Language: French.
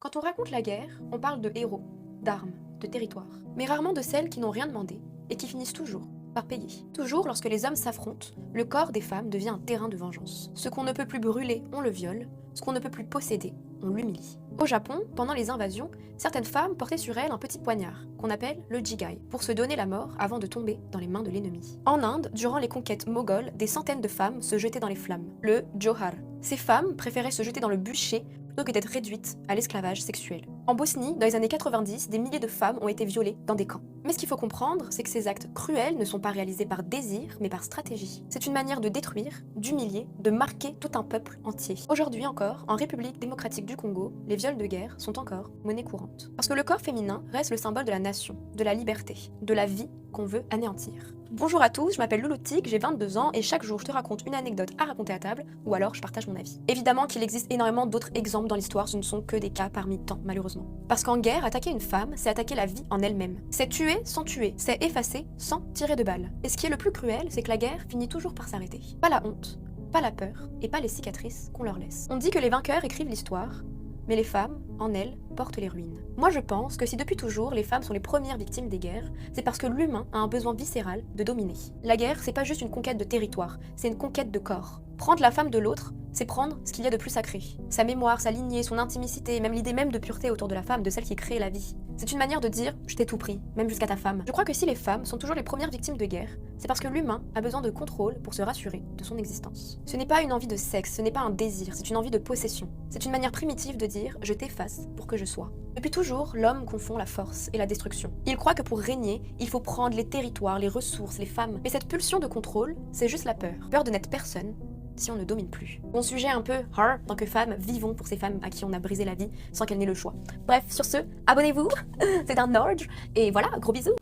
Quand on raconte la guerre, on parle de héros, d'armes, de territoires, mais rarement de celles qui n'ont rien demandé et qui finissent toujours par payer. Toujours lorsque les hommes s'affrontent, le corps des femmes devient un terrain de vengeance. Ce qu'on ne peut plus brûler, on le viole, ce qu'on ne peut plus posséder, on l'humilie. Au Japon, pendant les invasions, certaines femmes portaient sur elles un petit poignard, qu'on appelle le jigai, pour se donner la mort avant de tomber dans les mains de l'ennemi. En Inde, durant les conquêtes mogholes, des centaines de femmes se jetaient dans les flammes, le johar. Ces femmes préféraient se jeter dans le bûcher plutôt que d'être réduites à l'esclavage sexuel. En Bosnie, dans les années 90, des milliers de femmes ont été violées dans des camps. Mais ce qu'il faut comprendre, c'est que ces actes cruels ne sont pas réalisés par désir, mais par stratégie. C'est une manière de détruire, d'humilier, de marquer tout un peuple entier. Aujourd'hui encore, en République démocratique du Congo, les viols de guerre sont encore monnaie courante. Parce que le corps féminin reste le symbole de la nation, de la liberté, de la vie qu'on veut anéantir. Bonjour à tous, je m'appelle Louloutique, j'ai 22 ans et chaque jour je te raconte une anecdote à raconter à table ou alors je partage mon avis. Évidemment qu'il existe énormément d'autres exemples dans l'histoire, ce ne sont que des cas parmi tant malheureusement. Parce qu'en guerre, attaquer une femme, c'est attaquer la vie en elle-même. C'est tuer sans tuer, c'est effacer sans tirer de balles. Et ce qui est le plus cruel, c'est que la guerre finit toujours par s'arrêter. Pas la honte, pas la peur et pas les cicatrices qu'on leur laisse. On dit que les vainqueurs écrivent l'histoire, mais les femmes, en elles, portent les ruines. Moi je pense que si depuis toujours les femmes sont les premières victimes des guerres, c'est parce que l'humain a un besoin viscéral de dominer. La guerre, c'est pas juste une conquête de territoire, c'est une conquête de corps. Prendre la femme de l'autre, c'est prendre ce qu'il y a de plus sacré. Sa mémoire, sa lignée, son intimité, même l'idée même de pureté autour de la femme, de celle qui crée la vie. C'est une manière de dire « je t'ai tout pris, même jusqu'à ta femme ». Je crois que si les femmes sont toujours les premières victimes de guerre, c'est parce que l'humain a besoin de contrôle pour se rassurer de son existence. Ce n'est pas une envie de sexe, ce n'est pas un désir, c'est une envie de possession. C'est une manière primitive de dire « je t'efface pour que je sois ». Depuis toujours, l'homme confond la force et la destruction. Il croit que pour régner, il faut prendre les territoires, les ressources, les femmes. Mais cette pulsion de contrôle, c'est juste la peur. Peur de n'être personne si on ne domine plus. Mon sujet un peu hard, en tant que femme, vivons pour ces femmes à qui on a brisé la vie sans qu'elles n'aient le choix. Bref, sur ce, abonnez-vous, c'est un ordre, et voilà, gros bisous.